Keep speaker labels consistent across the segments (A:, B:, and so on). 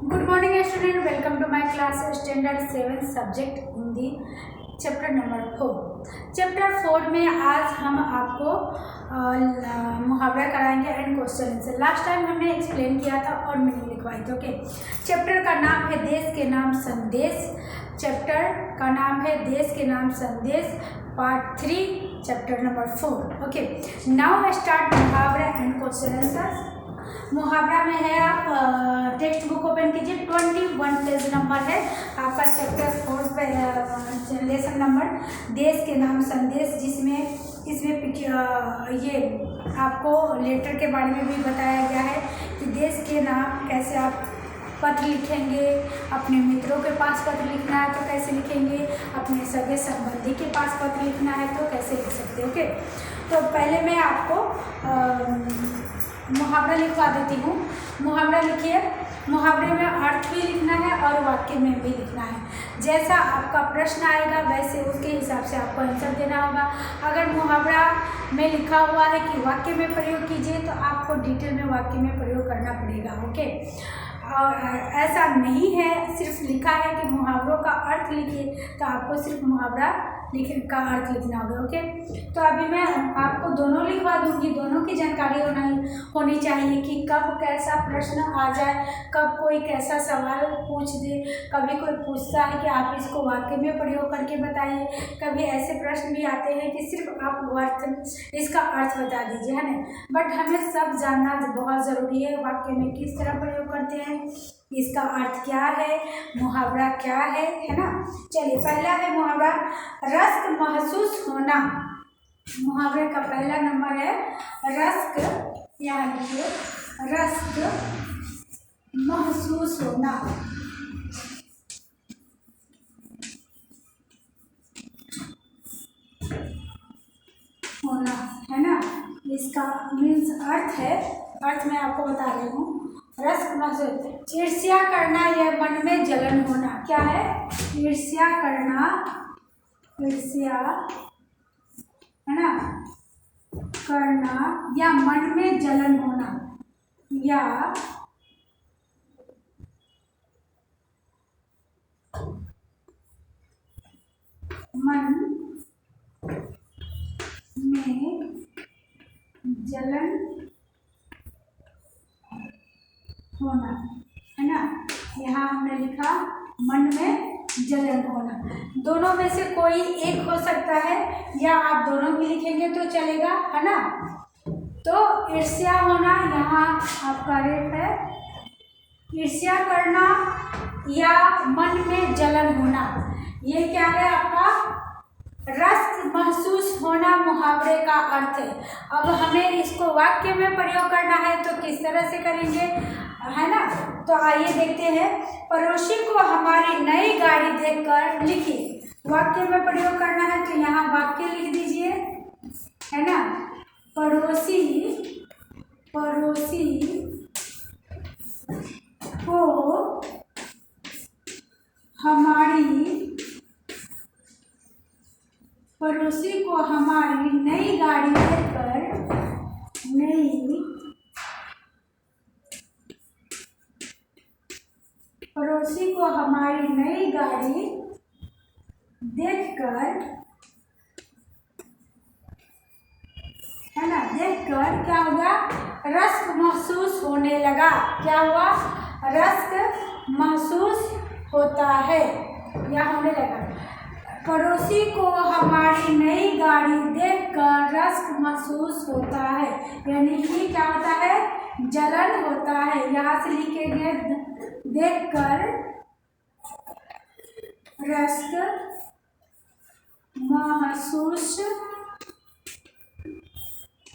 A: Good morning student, welcome to my class standard 7 subject Hindi chapter number 4। Chapter 4 में आज हम आपको मुहावरा कराएंगे and question answer. Last time हमने एक्सप्लेन किया था और मीनिंग लिखवाई थी। ओके, चैप्टर का नाम है देश के नाम संदेश। चैप्टर का नाम है देश के नाम संदेश, part 3, chapter number 4। Okay, now start मुहावरा एंड क्वेश्चन आंसर। मुहावरा में है, आप टेक्स्ट बुक ओपन कीजिए, 21 पेज नंबर है आपका चैप्टर 4 पे, लेसन नंबर देश के नाम संदेश, जिसमें ये आपको लेटर के बारे में भी बताया गया है कि देश के नाम कैसे आप पत्र लिखेंगे। अपने मित्रों के पास पत्र लिखना है तो कैसे लिखेंगे, अपने सगे संबंधी के पास पत्र लिखना है तो कैसे लिख सकते हैं। ओके, तो पहले मैं आपको मुहावरा लिखवा देती हूँ। मुहावरा लिखिए। मुहावरे में अर्थ भी लिखना है और वाक्य में भी लिखना है। जैसा आपका प्रश्न आएगा वैसे उसके हिसाब से आपको आंसर देना होगा। अगर मुहावरा में लिखा हुआ है कि वाक्य में प्रयोग कीजिए तो आपको डिटेल में वाक्य में प्रयोग करना पड़ेगा। ओके, और ऐसा नहीं है सिर्फ लिखा है कि मुहावरों का अर्थ लिखिए, तो आपको सिर्फ मुहावरा का अर्थ लिखना होगा। ओके, तो अभी मैं आपको दोनों लिखवा दूंगी, दोनों की जानकारी होनी चाहिए कि कब कैसा प्रश्न आ जाए, कब कोई कैसा सवाल पूछ दे। कभी कोई पूछता है कि आप इसको वाक्य में प्रयोग करके बताइए, कभी ऐसे प्रश्न भी आते हैं कि सिर्फ आप इसका अर्थ बता दीजिए, है ना। बट हमें सब जानना बहुत ज़रूरी है, वाक्य में किस तरह प्रयोग करते हैं, इसका अर्थ क्या है, मुहावरा क्या है ना। चलिए, पहला है मुहावरा रस्क महसूस होना। मुहावरे का पहला नंबर है रस्क, यहाँ लिखिए, रस्क महसूस होना। होना है ना, इसका मीन्स अर्थ है। अर्थ मैं आपको बता रही हूँ। रस्क महसूस, ईर्ष्या करना या मन में जलन होना। क्या है? ईर्ष्या करना, ईर्ष्या है ना, करना या मन में जलन होना, या मन में जलन होना, है ना। यहाँ हमने लिखा मन में जलन होना। दोनों में से कोई एक हो सकता है, या आप दोनों भी लिखेंगे तो चलेगा, है ना। तो ईर्ष्या होना यहाँ आपका रेट है, ईर्ष्या करना या मन में जलन होना, ये क्या है आपका रस्क महसूस होना मुहावरे का अर्थ है। अब हमें इसको वाक्य में प्रयोग करना है तो किस तरह से करेंगे, है ना। तो आइए देखते हैं। पड़ोसी को हमारी नई गाड़ी देखकर लिखिए। वाक्य में प्रयोग करना है तो यहाँ वाक्य लिख दीजिए, है ना। पड़ोसी को हमारी नई गाड़ी देखकर, पड़ोसी को हमारी नई गाड़ी देखकर, है ना, देखकर क्या होगा, रस्क महसूस होने लगा। क्या हुआ? रस्क महसूस होता है या होने लगा। पड़ोसी को हमारी नई गाड़ी देखकर रस्क महसूस होता है, यानी कि क्या होता है, जलन होता है। यहाँ से लिखेंगे देखकर रस्क महसूस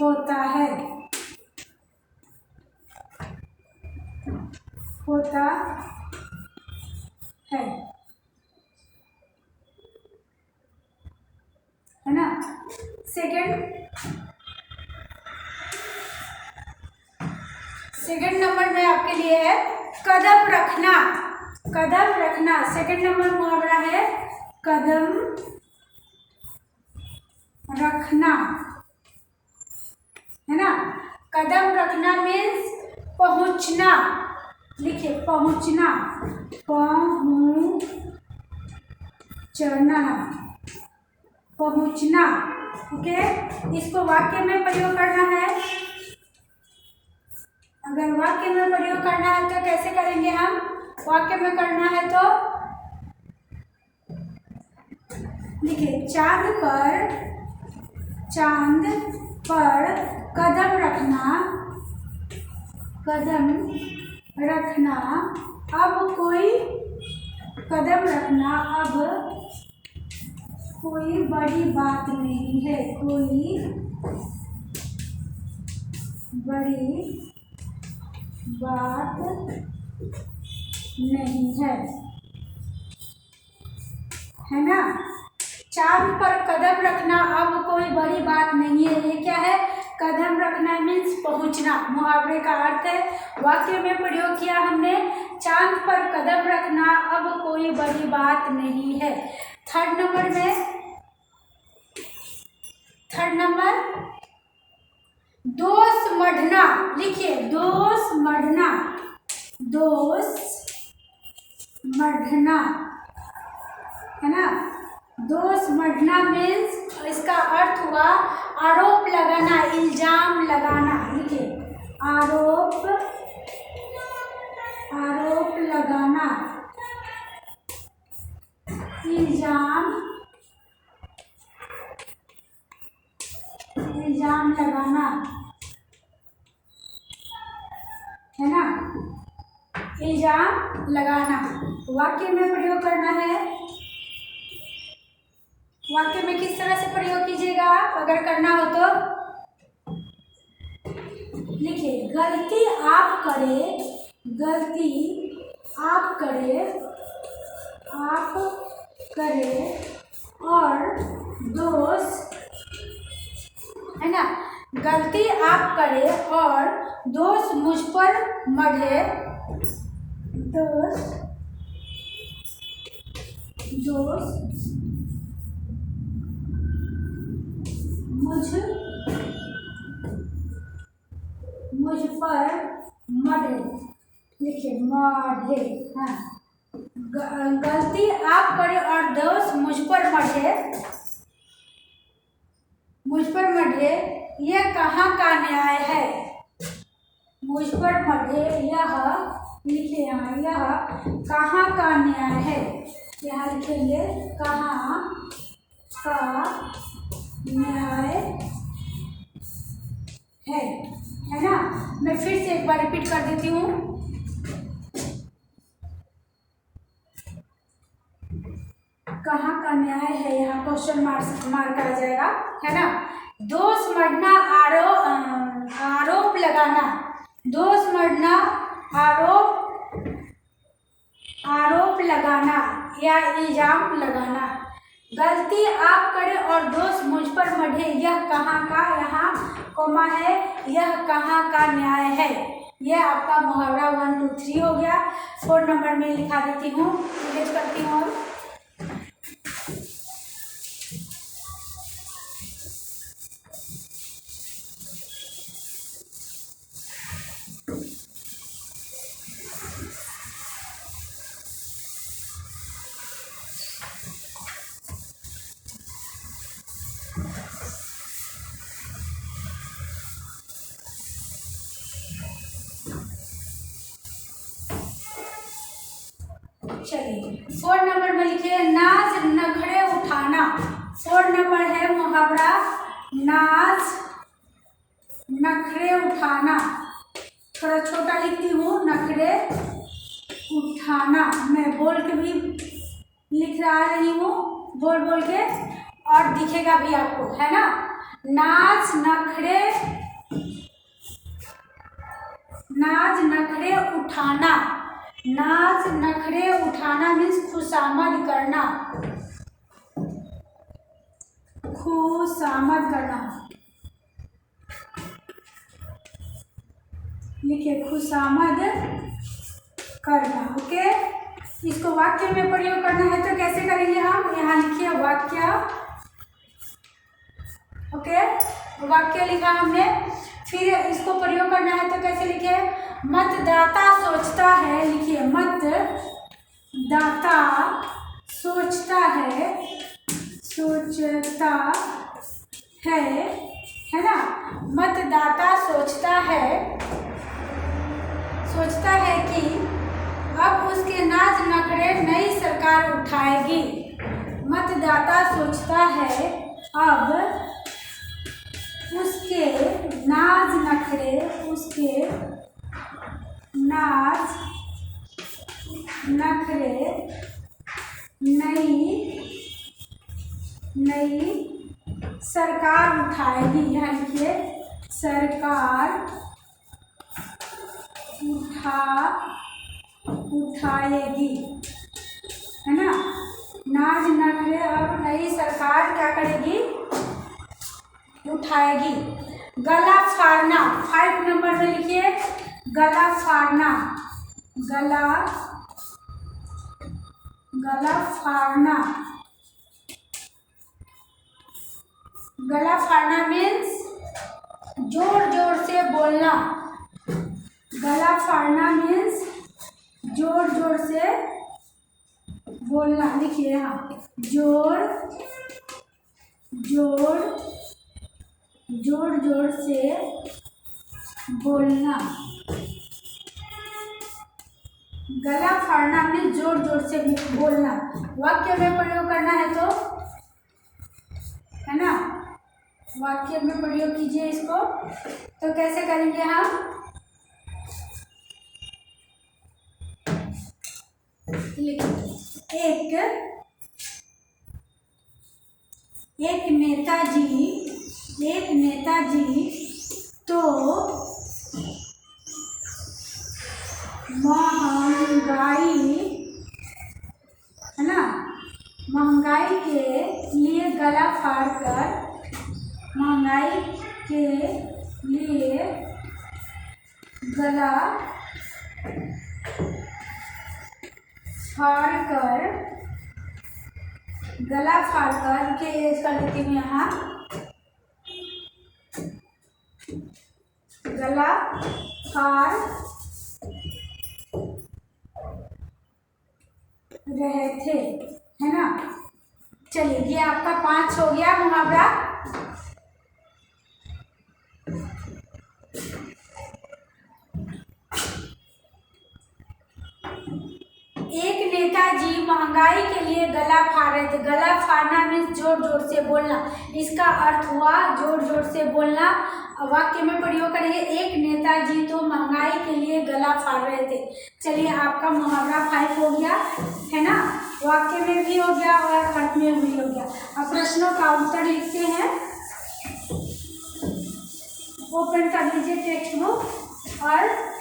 A: होता है, है ना। सेकंड नंबर में आपके लिए है कदम रखना। कदम रखना सेकंड नंबर मुहावरा है, कदम रखना, है ना। कदम रखना मीन्स पहुंचना, लिखिए पहुँचना, पहुँचना, पहुँचना। ओके, इसको वाक्य में प्रयोग करना है। अगर वाक्य में प्रयोग करना है तो कैसे करेंगे हम? वाक्य में करना है तो देखिए चांद पर कदम रखना, कदम रखना अब कोई कदम रखना अब कोई बड़ी बात नहीं है, कोई बड़ी बात नहीं है ना। चांद पर कदम रखना अब कोई बड़ी बात नहीं है, ये क्या है? कदम रखना मीन्स पहुंचना, मुहावरे का अर्थ है। वाक्य में प्रयोग किया हमने, चांद पर कदम रखना अब कोई बड़ी बात नहीं है। थर्ड नंबर दोष मढ़ना। लिखिए दोष मढ़ना, दोष मढ़ना है ना। दोष मढ़ना मीन्स इसका अर्थ हुआ आरोप लगाना, इल्जाम लगाना। लिखिए आरोप लगाना, इल्जाम लगाना है ना, इल्जाम लगाना। वाक्य में प्रयोग करना है। वाक्य में किस तरह से प्रयोग कीजिएगा आप अगर करना हो तो? लिखिए गलती आप करे और दोष है ना, गलती आप करे और दोष मुझ पर मढ़े, दोष मुझ पर मढ़े। लिखिए मढ़े, हाँ। गलती आप करे और दोष मुझ पर मढ़े, यह कहाँ का न्याय है? मुझ पर मढ़े यह, लिखिए यहाँ, यह कहाँ का न्याय है? यहाँ लिखेंगे कहाँ का न्याय है ना। मैं फिर से एक बार रिपीट कर देती हूँ। कहाँ का न्याय है, यहाँ क्वेश्चन मार्क आ जाएगा, है ना। दोष मढ़ना, आरोप लगाना, दोष मढ़ना, आरोप लगाना या इल्जाम लगाना। गलती आप करें और दोष मुझ पर मढ़े, यह कहाँ का, यहाँ कोमा है, यह कहाँ का न्याय है। यह आपका मुहावरा 1 2 3 हो गया। 4 नंबर में लिखा देती हूँ, इरेज करती हूँ। चलिए 4 नंबर में लिखिए नाज नखरे उठाना। 4 नंबर है मुहावरा नाज नखरे उठाना। थोड़ा छोटा लिखती हूँ, नखरे उठाना। मैं बोल के भी लिख रही हूँ, बोल के, और दिखेगा भी आपको, है ना। नाज नखरे उठाना। नाज नखरे उठाना मीन्स खुशामद करना, खुशामद करना। लिखिए खुशामद करना। ओके, इसको वाक्य में प्रयोग करना है तो कैसे करेंगे हम? यहाँ लिखिए वाक्य। ओके, वाक्य लिखा हमने। फिर इसको प्रयोग करना है तो कैसे लिखे, मतदाता सोचता है, लिखिए मतदाता सोचता है ना। मतदाता सोचता है कि अब उसके नाज नखरे नई सरकार उठाएगी। मतदाता सोचता है अब उसके नाज नखरे नई सरकार उठाएगी। यहाँ लिखिए सरकार उठाएगी, है ना। नाज नखरे अब नई सरकार क्या करेगी, उठाएगी। गला फाड़ना 5 नंबर में लिखिए, गला फाड़ना मीन्स जोर जोर से बोलना। गला फाड़ना मीन्स जोर जोर से बोलना। लिखिए यहाँ जोर जोर से बोलना। गला फाड़ना मीन्स जोर जोर से बोलना। वाक्य में प्रयोग करना है तो, है ना, वाक्य में प्रयोग कीजिए इसको। तो कैसे करेंगे हम, एक नेताजी तो महंगाई, है ना, महंगाई के लिए गला फाड़कर गला फाड़कर के कर लेती हूँ यहाँ, गला फाड़ रहे थे, है ना। चलिए ये आपका 5 हो गया मुहावरा। एक नेताजी महंगाई के लिए गला फाड़ रहे थे। गला फाड़ना मीन्स जोर जोर से बोलना। इसका अर्थ हुआ जोर जोर से बोलना। वाक्य में प्रयोग करेंगे, एक नेताजी तो महंगाई के लिए गला फाड़ रहे थे। चलिए आपका मुहावरा 5 हो गया, है ना। वाक्य में भी हो गया और अर्थ में भी हो गया। अब प्रश्नों का उत्तर लिखते हैं। ओपन कर लीजिए टेक्स्ट बुक और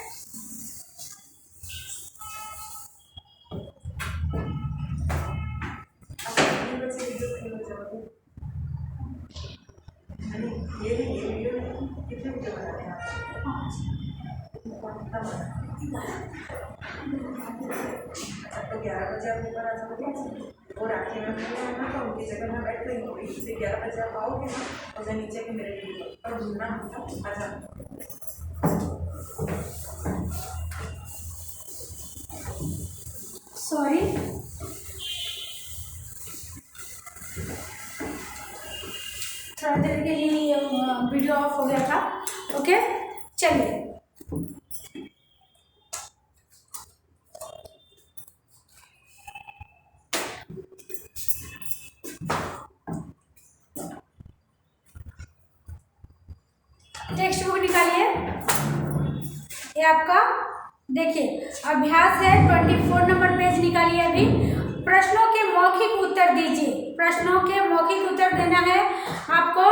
B: तो 11 बजे आप ऊपर आ जाओगे और आखिर में ना तो उनकी जगह में बैठ रही होगी, इसलिए 11 बजे आप आओगे और जो नीचे के मेरे लिए और ढूंढना आ जाओ।
A: सॉरी, थोड़ा देर के लिए वीडियो ऑफ हो गया था। ओके चलिए, टेक्स्ट बुक निकालिए। ये आपका देखिए अभ्यास है, 24 नंबर पेज निकालिए। अभी प्रश्नों के मौखिक उत्तर दीजिए। प्रश्नों के मौखिक उत्तर देना है आपको।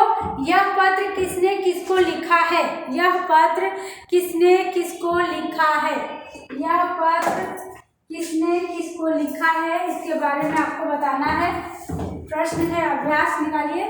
A: यह पत्र किसने किसको लिखा है, यह पत्र किसने किसको लिखा है, यह पत्र किसने किसको लिखा है, इसके बारे में आपको बताना है। प्रश्न है, अभ्यास निकालिए।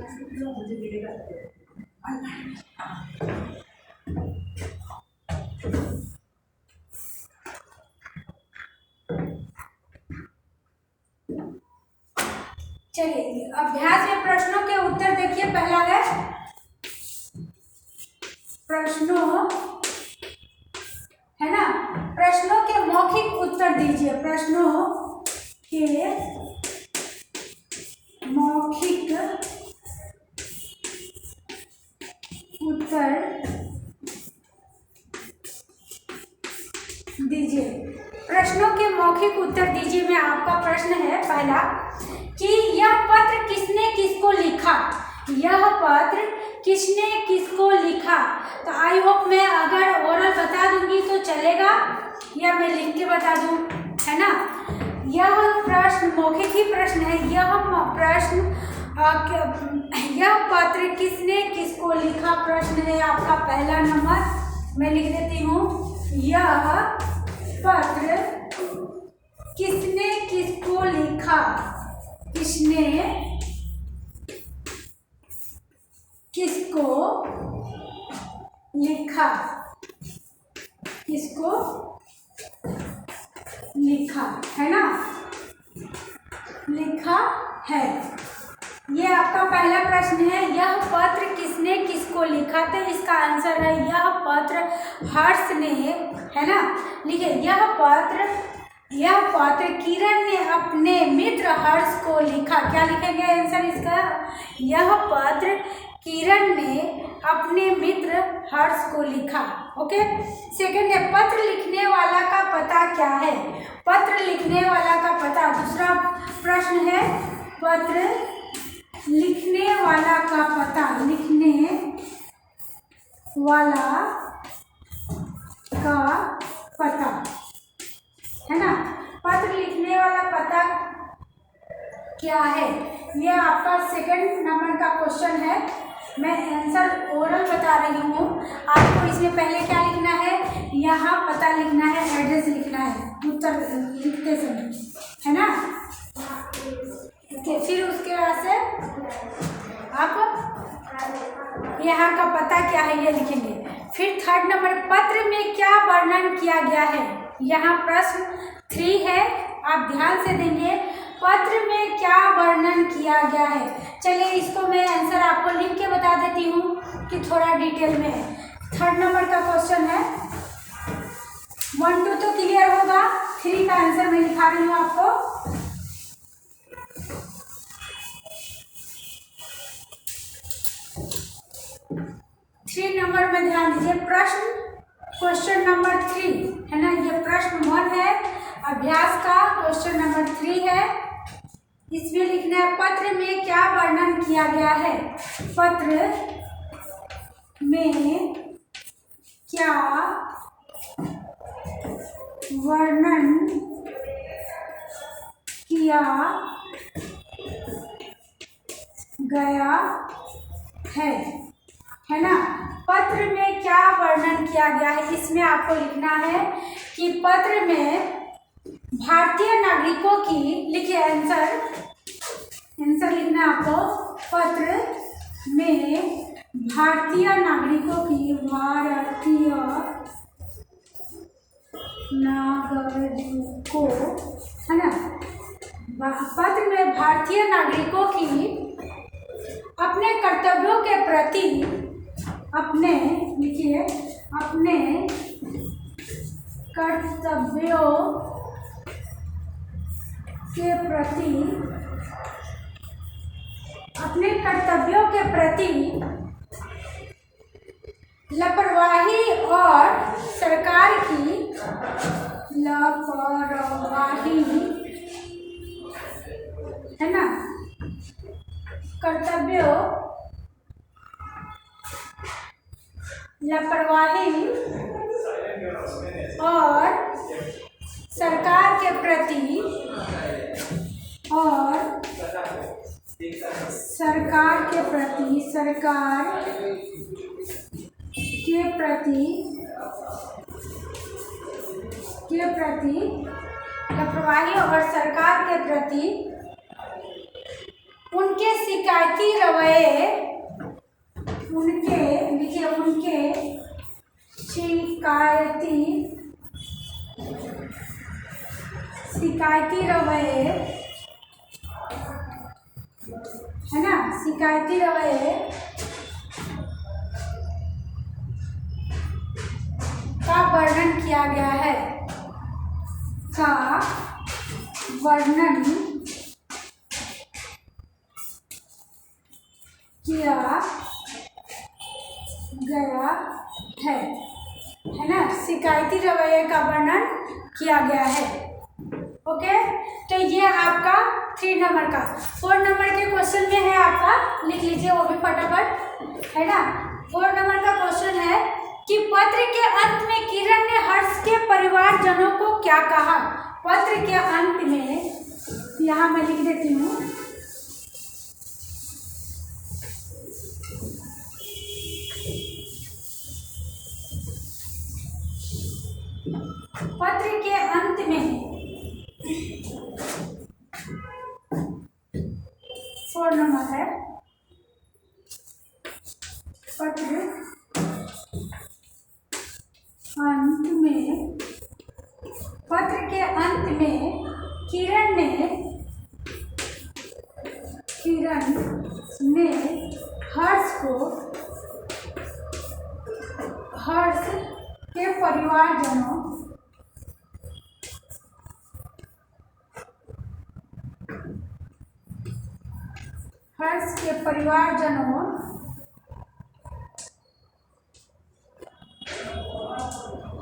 B: मुझे मिलेगा।
A: चलिए अभ्यास में प्रश्नों के उत्तर देखिए। पहला है प्रश्नों, है ना, प्रश्नों के मौखिक उत्तर दीजिए। प्रश्नों के मौखिक उत्तर दीजिए। प्रश्नों के मौखिक उत्तर दीजिए में आपका प्रश्न है पहला कि यह पत्र किसने किसको लिखा। यह पत्र किसने किसको लिखा। तो आई होप मैं अगर ओरल बता दूंगी तो चलेगा या मैं लिख के बता दूं, है ना। यह प्रश्न मौखिक ही प्रश्न है। यह प्रश्न यह पत्र किसने किसको लिखा प्रश्न है आपका पहला नंबर। मैं लिख देती हूँ, यह पत्र किसने किसको लिखा। किसने किसको लिखा। किसको लिखा, है ना, लिखा है। ये आपका पहला प्रश्न है, यह पत्र किसने किसको लिखा। तो इसका आंसर है यह पत्र हर्ष ने, है ना। लिखिए यह पत्र किरण ने अपने मित्र हर्ष को लिखा। क्या लिखेंगे आंसर इसका। यह पत्र किरण ने अपने मित्र हर्ष को लिखा। ओके। सेकंड है पत्र लिखने वाला का पता क्या है। पत्र लिखने वाला का पता। दूसरा प्रश्न है पत्र लिखने वाला का पता। लिखने वाला का पता, है ना। पत्र लिखने वाला पता क्या है, ये आपका सेकंड नंबर का क्वेश्चन है। मैं आंसर ओरल बता रही हूँ आपको। इसमें पहले क्या लिखना है, यहाँ पता लिखना है, एड्रेस लिखना है उत्तर लिखते समय, है ना। फिर उसके बाद से आप यहाँ का पता क्या है ये लिखेंगे। फिर थर्ड नंबर पत्र में क्या वर्णन किया गया है। यहाँ प्रश्न 3 है, आप ध्यान से देंगे। पत्र में क्या वर्णन किया गया है। चलिए इसको मैं आंसर आपको लिख के बता देती हूँ कि थोड़ा डिटेल में है। थर्ड नंबर का क्वेश्चन है। 1 2 तो क्लियर होगा, 3 का आंसर मैं लिखा रही हूँ आपको। थ्री नंबर में ध्यान दीजिए। क्वेश्चन नंबर 3, है ना। ये प्रश्न 1 है, अभ्यास का क्वेश्चन नंबर 3 है। इसमें लिखना है पत्र में क्या वर्णन किया गया है। पत्र में क्या वर्णन किया गया है ना। पत्र में क्या वर्णन किया गया है, इसमें आपको लिखना है कि पत्र में भारतीय नागरिकों की, लिखिए आंसर लिखना आपको। पत्र में भारतीय नागरिकों की, भारतीय नागरिकों, है ना। पत्र में भारतीय नागरिकों की अपने कर्तव्यों के प्रति, अपने लिखिए, अपने कर्तव्यों के प्रति, अपने कर्तव्यों के प्रति लापरवाही और सरकार की लापरवाही, है ना, कर्तव्यों, लापरवाही और सरकार के प्रति, और सरकार के प्रति लापरवाही और सरकार के प्रति उनके शिकायती रवैये उनके लिखिए उनके शिकायती रवैये है ना, शिकायती रवैये का वर्णन किया गया है, का वर्णन किया गया है ना, शिकायती रवैये का वर्णन किया गया है। ओके, तो ये आपका 3 नंबर का। 4 नंबर के क्वेश्चन में है आपका, लिख लीजिए वो भी फटाफट, है ना। 4 नंबर का क्वेश्चन है कि पत्र के अंत में किरण ने हर्ष के परिवारजनों को क्या कहा। पत्र के अंत में, यहाँ मैं लिख देती हूँ, पत्र के अंत में 4 नंबर है, पत्र के अंत में किरण ने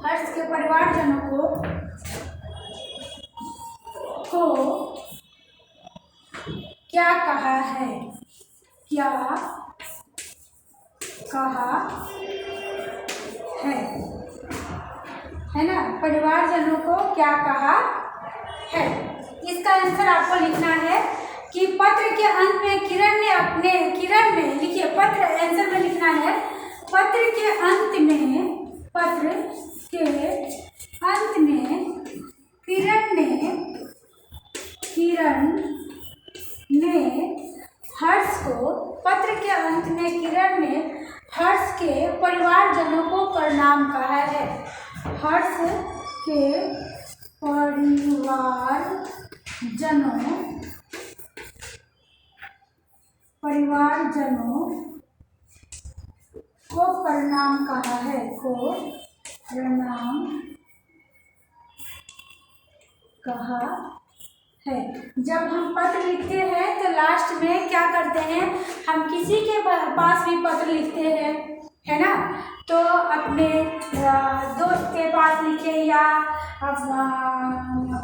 A: हर्ष के परिवारजनों को क्या कहा है, है ना, परिवारजनों को क्या कहा है। इसका आंसर आपको लिखना है कि पत्र के अंत में किरण ने लिखिए, पत्र आंसर में लिखना है, पत्र के अंत में किरण ने हर्ष के परिवारजनों को प्रणाम कहा है। हर्ष के परिवारजनों को प्रणाम कहा है, जब हम पत्र लिखते हैं तो लास्ट में क्या करते हैं, हम किसी के पास भी पत्र लिखते हैं, है ना, तो अपने दोस्त के पास लिखे या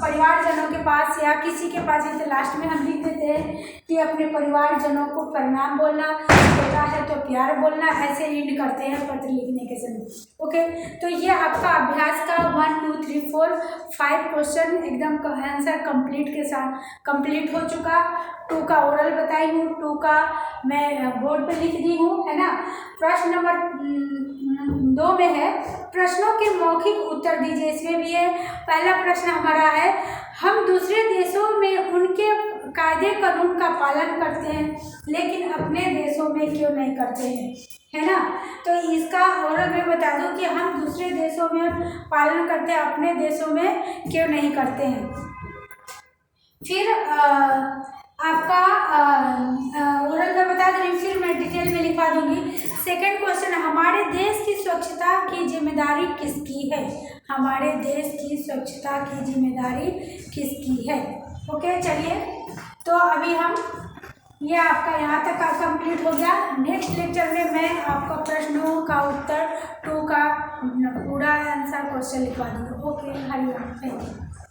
A: परिवारजनों के पास या किसी के पास, जैसे लास्ट में हम लिख देते हैं कि अपने परिवारजनों को प्रणाम बोलना, होता है तो प्यार बोलना, ऐसे एंड करते हैं पत्र लिखने के समय। ओके, तो ये आपका अभ्यास का 1 2 3 4 5 क्वेश्चन एकदम आंसर कंप्लीट हो चुका। 2 का ओरल बताई हूँ, 2 का मैं बोर्ड पे लिख दी हूँ, है ना। प्रश्न नंबर 2 में है, प्रश्नों के मौखिक उत्तर दीजिए। इसमें भी है, पहला प्रश्न हमारा है, हम दूसरे देशों में उनके कायदे कानून का पालन करते हैं लेकिन अपने देशों में क्यों नहीं करते हैं, है ना। तो इसका और मैं बता दूं कि हम दूसरे देशों में पालन करते हैं, अपने देशों में क्यों नहीं करते हैं। फिर आपका ओरल में बता दूँगी, फिर मैं डिटेल में लिखवा दूंगी। सेकंड क्वेश्चन, हमारे देश की स्वच्छता की जिम्मेदारी किसकी है। हमारे देश की स्वच्छता की जिम्मेदारी किसकी है। ओके, चलिए, तो अभी हम ये आपका यहाँ तक का कंप्लीट हो गया। नेक्स्ट लेक्चर में मैं आपका प्रश्नों का उत्तर 2 का पूरा आंसर क्वेश्चन लिखवा दूँगी। Okay, Hariom, thank you.